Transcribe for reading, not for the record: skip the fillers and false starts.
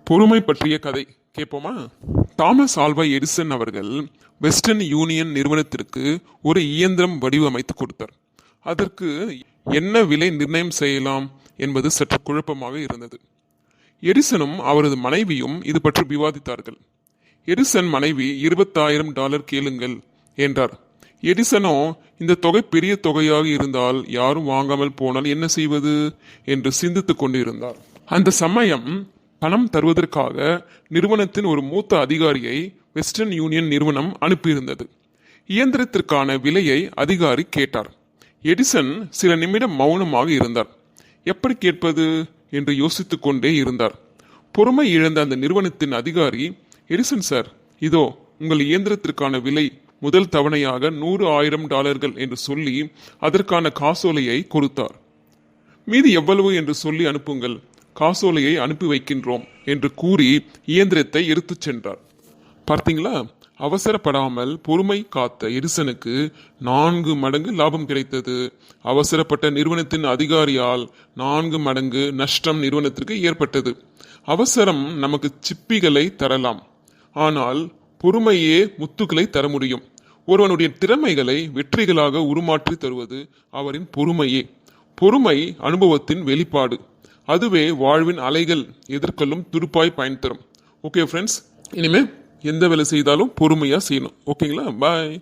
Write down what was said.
பொறுமை பற்றிய கதை கேட்போமா? தாமஸ் ஆல்வா எடிசன் அவர்கள் வெஸ்டர்ன் யூனியன் நிறுவனத்திற்கு ஒரு இயந்திரம் வடிவமைத்து கொடுத்தார். அதற்கு என்ன விலை நிர்ணயம் செய்யலாம் என்பது சற்று குழப்பமாக இருந்தது. எடிசனும் அவரது மனைவியும் இது பற்றி விவாதித்தார்கள். எடிசன் மனைவி $20,000 கேளுங்கள் என்றார். எடிசனோ இந்த தொகை பெரிய தொகையாக இருந்தால் யாரும் வாங்காமல் போனால் என்ன செய்வது என்று சிந்தித்துக் கொண்டு இருந்தார். அந்த சமயம் பணம் தருவதற்காக நிறுவனத்தின் ஒரு மூத்த அதிகாரியை வெஸ்டர்ன் யூனியன் நிறுவனம் அனுப்பியிருந்தது. இயந்திரத்திற்கான விலையை அதிகாரி கேட்டார். எடிசன் சில நிமிடம் மௌனமாக இருந்தார். எப்படி கேட்பது என்று யோசித்துக் கொண்டே இருந்தார். பொறுமை இழந்த அந்த நிறுவனத்தின் அதிகாரி, எடிசன் சார், இதோ உங்கள் இயந்திரத்திற்கான விலை முதல் தவணையாக $100,000 என்று சொல்லி அதற்கான காசோலையை கொடுத்தார். மீதி எவ்வளவு என்று சொல்லி அனுப்புங்கள், காசோலையை அனுப்பி வைக்கின்றோம் என்று கூறி இயந்திரத்தை எடுத்துச் சென்றார். பார்த்தீங்களா, அவசரப்படாமல் பொறுமை காத்த எடிசனுக்கு 4 மடங்கு லாபம் கிடைத்தது. அவசரப்பட்ட நிறுவனத்தின் அதிகாரியால் 4 மடங்கு நஷ்டம் நிறுவனத்திற்கு ஏற்பட்டது. அவசரம் நமக்கு சிப்பிகளை தரலாம், ஆனால் பொறுமையே முத்துக்களை தர முடியும். ஒருவனுடைய திறமைகளை வெற்றிகளாக உருமாற்றி தருவது அவரின் பொறுமையே. பொறுமை அனுபவத்தின் வெளிப்பாடு. அதுவே வாழ்வின் அலைகள் எதிர்கொள்ளும் துடுப்பாய் பயன் தரும். ஓகே ஃப்ரெண்ட்ஸ், இனிமே எந்த வேலை செய்தாலும் பொறுமையா செய்யணும். ஓகேங்களா? பாய்.